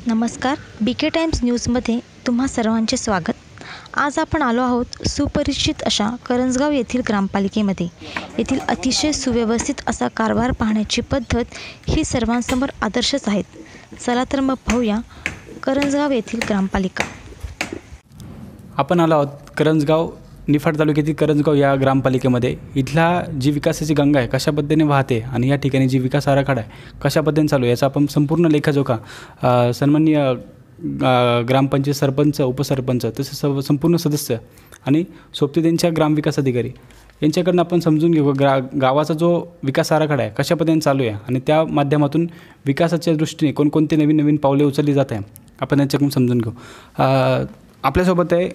नमस्कार, BK times न्यूजमध्ये तुम्हा सर्वांचे स्वागत. आज आपण आलो आहोत सुपरिचित अशा करंजगाव येथील ग्रामपालिकेमध्ये. येथील अतिशय सुव्यवस्थित असा कारभार पाहण्याची पद्धत ही सर्वांसमोर आदर्शच आहेत. चला तर मग पाहूया करंजगाव येथील ग्रामपालिका. आपण आलो आहोत करंजगाव, निफाड तालुक्यातील करंजगाव या ग्रामपालिकेमध्ये. इथला जी विकासाची गंगा आहे कशा पद्धतीने वाहते आणि या ठिकाणी जी विकास आराखडा आहे कशा पद्धतीने चालू आहे याचा आपण संपूर्ण लेखाजोखा सन्माननीय ग्रामपंचायत सरपंच, उपसरपंच तसेच संपूर्ण सदस्य आणि सोबती त्यांच्या ग्रामविकास अधिकारी यांच्याकडून आपण समजून घेऊ. गावाचा जो विकास आराखडा आहे कशा पद्धतीने चालू आहे आणि त्या माध्यमातून विकासाच्या दृष्टीने कोणकोणते नवीन नवीन पावले उचलली जात आहे आपण त्यांच्याकडून समजून घेऊ. आपल्यासोबत आहे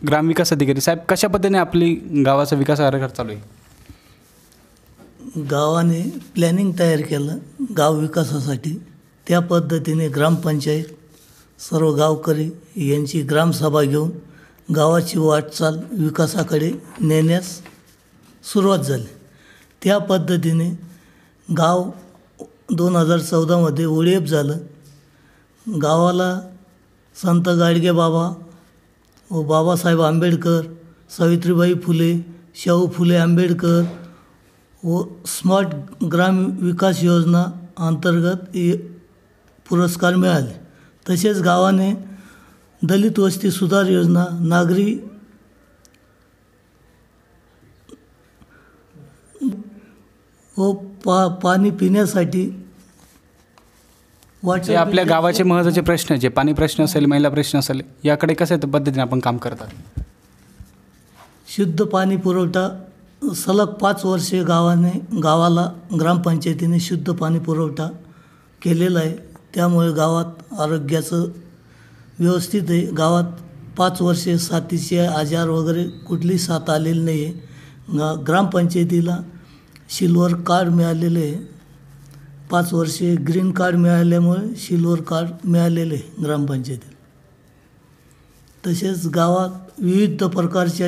ग्रामविकास अधिकारी साहेब. कशा पद्धतीने आपली गावाचा विकास आराखडा चालू आहे? गावाने प्लॅनिंग तयार केलं गाव विकासासाठी. त्या पद्धतीने ग्रामपंचायत, सर्व गावकरी यांची ग्रामसभा घेऊन गावाची वाटचाल विकासाकडे नेण्यास सुरुवात झाली. त्या पद्धतीने गाव 2014मध्ये ओळीएफ झालं. गावाला संत गाडगे बाबा व बाबासाहेब आंबेडकर, सावित्रीबाई फुले, शाहू फुले आंबेडकर व स्मार्ट ग्राम विकास योजना अंतर्गत पुरस्कार मिळाले. तसेच गावाने दलित वस्ती सुधार योजना, नागरी व पाणी पिण्यासाठी जे आपल्या गावाचे महत्त्वाचे प्रश्न, जे पाणी प्रश्न असेल, महिला प्रश्न असेल, याकडे कशा पद्धतीने आपण काम करतात? शुद्ध पाणी पुरवठा सलग 5 वर्षे गावाला ग्रामपंचायतीने शुद्ध पाणी पुरवठा केलेला आहे. त्यामुळे गावात आरोग्याचं व्यवस्थित आहे. गावात 5 वर्षे साथीचे आजार वगैरे कुठली साथ आलेली नाही आहे. ग्रामपंचायतीला सिल्वर कार्ड मिळालेले आहे. 5 वर्षे ग्रीन कार्ड मिळाल्यामुळे सिल्वर कार्ड मिळालेले ग्रामपंचायतीला. तसेच गावात विविध प्रकारच्या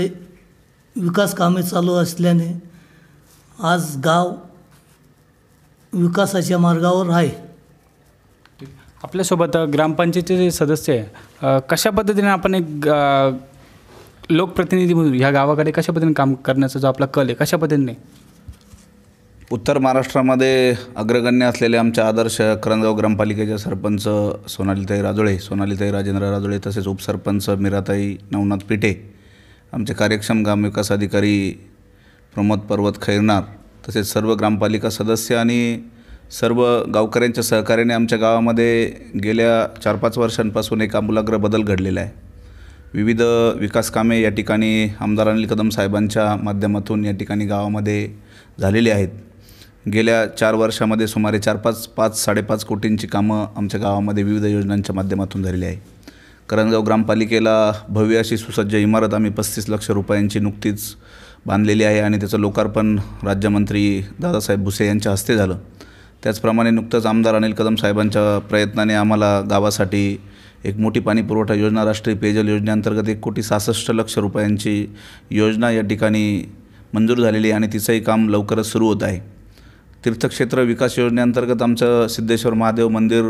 विकास कामे चालू असल्याने आज गाव विकासाच्या मार्गावर आहे. आपल्यासोबत ग्रामपंचायतीचे जे सदस्य आहे कशा पद्धतीने आपण एक लोकप्रतिनिधी म्हणून ह्या गावाकडे कशा पद्धतीने काम करण्याचा जो आपला कल आहे कशा पद्धतीने? उत्तर महाराष्ट्रामध्ये अग्रगण्य असलेले आमच्या आदर्श करंजगाव ग्रामपालिकेचे सरपंच सोनालीताई राजोळे, सोनालीताई राजेंद्र राजोळे, तसेच उपसरपंच मीराताई नवनाथ पिठे, आमचे कार्यक्षम ग्रामविकास अधिकारी प्रमोद पर्वत खैरनार, तसेच सर्व ग्रामपालिका सदस्य आणि सर्व गावकऱ्यांच्या सहकार्याने आमच्या गावामध्ये गेल्या 4-5 वर्षांपासून एक आमूलाग्र बदल घडलेला आहे. विविध विकास कामे या ठिकाणी आमदार अनिल कदम साहेबांच्या माध्यमातून या ठिकाणी गावामध्ये झालेली आहेत. गेल्या 4 वर्षामध्ये सुमारे 5-5.5 कोटींची कामं आमच्या गावामध्ये विविध योजनांच्या माध्यमातून झालेली आहे. करंजगाव ग्रामपालिकेला भव्य अशी सुसज्ज इमारत आम्ही 35 लाख रुपयांची नुकतीच बांधलेली आहे आणि त्याचं लोकार्पण राज्यमंत्री दादासाहेब भुसे यांच्या हस्ते झालं. त्याचप्रमाणे नुकतंच आमदार अनिल कदम साहेबांच्या प्रयत्नाने आम्हाला गावासाठी एक मोठी पाणी पुरवठा योजना, राष्ट्रीय पेयजल योजनेअंतर्गत 1,66 लाख रुपयांची योजना या ठिकाणी मंजूर झालेली आहे आणि तिचंही काम लवकरच सुरू होत आहे. तीर्थक्षेत्र विकास योजनेअंतर्गत आमचं सिद्धेश्वर महादेव मंदिर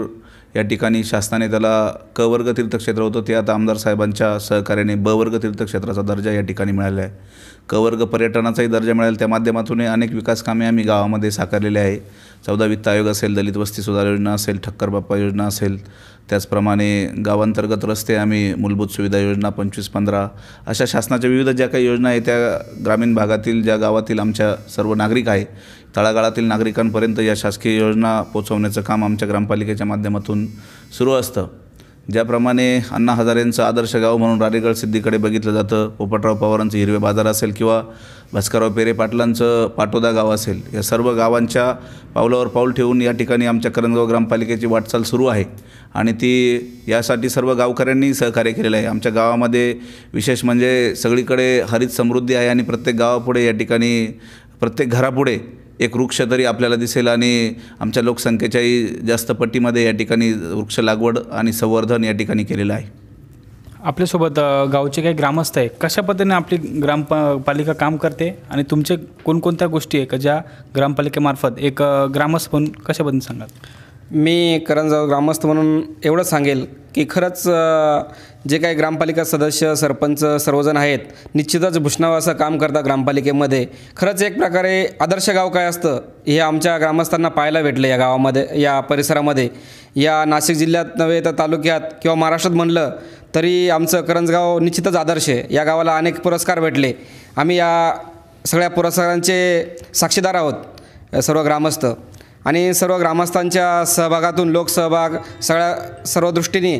या ठिकाणी शासनाने त्याला क वर्ग तीर्थक्षेत्र होतं, ते आता आमदार साहेबांच्या सहकार्याने ब वर्ग तीर्थक्षेत्राचा दर्जा या ठिकाणी मिळाला आहे. क वर्ग पर्यटनाचाही दर्जा मिळाला. त्या माध्यमातून अनेक विकास कामे आम्ही गावामध्ये साकारलेले आहे. 14 वित्त आयोग असेल, दलित वस्ती सुधार योजना असेल, ठक्कर बाप्पा योजना असेल, त्याचप्रमाणे गावांतर्गत रस्ते आम्ही मूलभूत सुविधा योजना 25-15 अशा शासनाच्या विविध ज्या काही योजना आहेत त्या ग्रामीण भागातील ज्या गावातील आमच्या सर्व नागरिक आहे, तळागाळातील नागरिकांपर्यंत या शासकीय योजना पोचवण्याचं काम आमच्या ग्रामपालिकेच्या माध्यमातून सुरू असतं. ज्याप्रमाणे अण्णा हजारेंचं आदर्श गाव म्हणून रारेगड सिद्धीकडे बघितलं जातं, पोपटराव पवारांचं हिरवे बाजार असेल किंवा भास्करराव पेरे पाटलांचं पाटोदा गाव असेल, या सर्व गावांच्या पावलावर पाऊल ठेवून या ठिकाणी आमच्या करंजगाव ग्रामपालिकेची वाटचाल सुरू आहे आणि ती यासाठी सर्व गावकऱ्यांनी सहकार्य केलेलं आहे. आमच्या गावामध्ये विशेष म्हणजे सगळीकडे हरित समृद्धी आहे आणि प्रत्येक गावापुढे या ठिकाणी प्रत्येक घरापुढे एक वृक्ष तरी आपल्याला दिसेल आणि आमच्या लोकसंख्येच्याही जास्त पट्टीमध्ये या ठिकाणी वृक्ष लागवड आणि संवर्धन या ठिकाणी केलेलं आहे. आपल्यासोबत गावचे काही ग्रामस्थ आहे, कशा पद्धतीने आपली ग्रामपालिका काम करते आणि तुमचे कोणकोणत्या गोष्टी आहे का ज्या ग्रामपालिकेमार्फत एक ग्रामस्थ म्हणून कशा पद्धतीने सांगाल? मी करंजगाव ग्रामस्थ म्हणून एवढंच सांगेल की खरंच जे काही ग्रामपालिका सदस्य सरपंच सर्वजण आहेत निश्चितच भूषणावं असं काम करतात ग्रामपालिकेमध्ये. खरंच एक प्रकारे आदर्श गाव काय असतं हे आमच्या ग्रामस्थांना पाहायला भेटलं या गावामध्ये, या परिसरामध्ये. या नाशिक जिल्ह्यात नव्हे तर तालुक्यात किंवा महाराष्ट्रात म्हणलं तरी आमचं करंजगाव निश्चितच आदर्श आहे. या गावाला अनेक पुरस्कार भेटले. आम्ही या सगळ्या पुरस्कारांचे साक्षीदार आहोत सर्व ग्रामस्थ. आणि सर्व ग्रामस्थांच्या सहभागातून लोकसहभाग सर्व दृष्टीने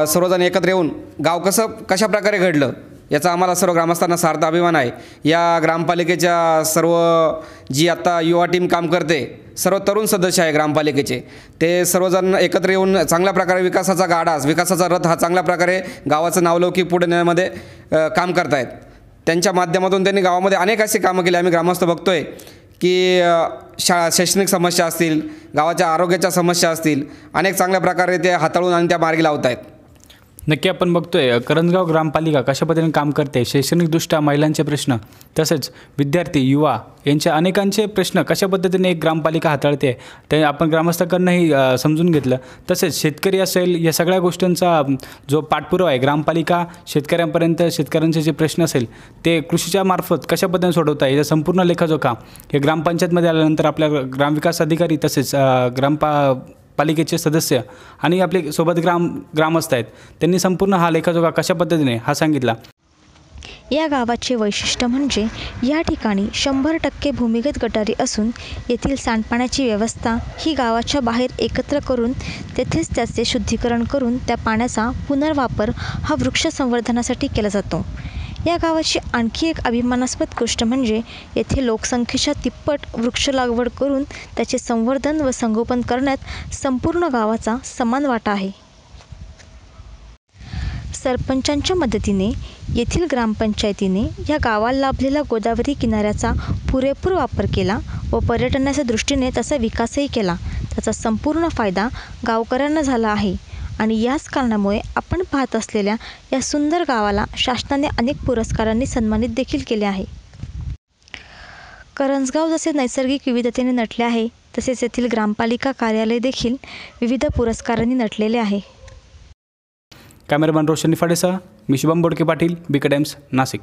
सर्वजण एकत्र येऊन गाव कशा प्रकारे घडलं याचा आम्हाला सर्व ग्रामस्थांना सार्थ अभिमान आहे. या ग्रामपालिकेच्या सर्व जी आत्ता युवा टीम काम करते, सर्व तरुण सदस्य आहे ग्रामपालिकेचे, ते सर्वजण एकत्र येऊन चांगल्या प्रकारे विकासाचा गाडा, विकासाचा रथ हा चांगल्या प्रकारे गावाचं नावलौकिक पुढे नेण्यामध्ये काम करत आहेत. त्यांच्या माध्यमातून त्यांनी गावामध्ये अनेक अशी कामं केली. आम्ही ग्रामस्थ बघतोय की शैक्षणिक समस्या असतील, गावाच्या आरोग्याच्या समस्या असतील, अनेक चांगल्या प्रकारे ते हाताळून आणि त्या मार्गी लावत आहेत. नक्की आपण बघतोय करंजगाव ग्रामपालिका कशा पद्धतीने काम करते. शैक्षणिकदृष्ट्या महिलांचे प्रश्न, तसेच विद्यार्थी युवा यांचे अनेकांचे प्रश्न कशा पद्धतीने एक ग्रामपालिका हाताळते ते आपण ग्रामस्थांकडूनही समजून घेतलं. तसेच शेतकरी असेल, या सगळ्या गोष्टींचा जो पाठपुरावा आहे ग्रामपालिका शेतकऱ्यांपर्यंत, शेतकऱ्यांचे जे प्रश्न असेल ते कृषीच्या मार्फत कशा पद्धतीने सोडवता याचा संपूर्ण लेखाजोखा हे ग्रामपंचायतमध्ये आल्यानंतर आपल्या ग्रामविकास अधिकारी तसेच पालिकेचे सदस्य आणि आपले सोबत ग्रामस्थ आहेत त्यांनी संपूर्ण हा लेखाजोखा कशा पद्धतीने हा सांगितला. या गावाचे वैशिष्ट्य म्हणजे या ठिकाणी 100% भूमिगत गटारी असून येथील सांडपाण्याची व्यवस्था ही गावाच्या बाहेर एकत्र करून तेथेच त्याचे शुद्धीकरण करून त्या पाण्याचा पुनर्वापर हा वृक्ष संवर्धनासाठी केला जातो. या गावाची आणखी एक अभिमानास्पद गोष्ट म्हणजे येथे लोकसंख्येच्या तिप्पट वृक्ष लागवड करून त्याचे संवर्धन व संगोपन करण्यात संपूर्ण गावाचा समान वाटा आहे. सरपंचांच्या मदतीने येथील ग्रामपंचायतीने या गावाला लाभलेला गोदावरी किनाऱ्याचा पुरेपूर वापर केला व पर्यटनाच्या दृष्टीने त्याचा विकासही केला. त्याचा संपूर्ण फायदा गावकऱ्यांना झाला आहे आणि याच कारणामुळे आपण पाहत असलेल्या या सुंदर गावाला शासनाने अनेक पुरस्कारांनी सन्मानित देखील केले आहे. करंजगाव जसे नैसर्गिक विविधतेने नटले आहे तसेच येथील ग्रामपालिका कार्यालय देखील विविध पुरस्कारांनी नटलेले आहे. कॅमेरामॅन रोशन निफाडेसह मी शुभम बोडके पाटील, बीके टाइम्स, नाशिक.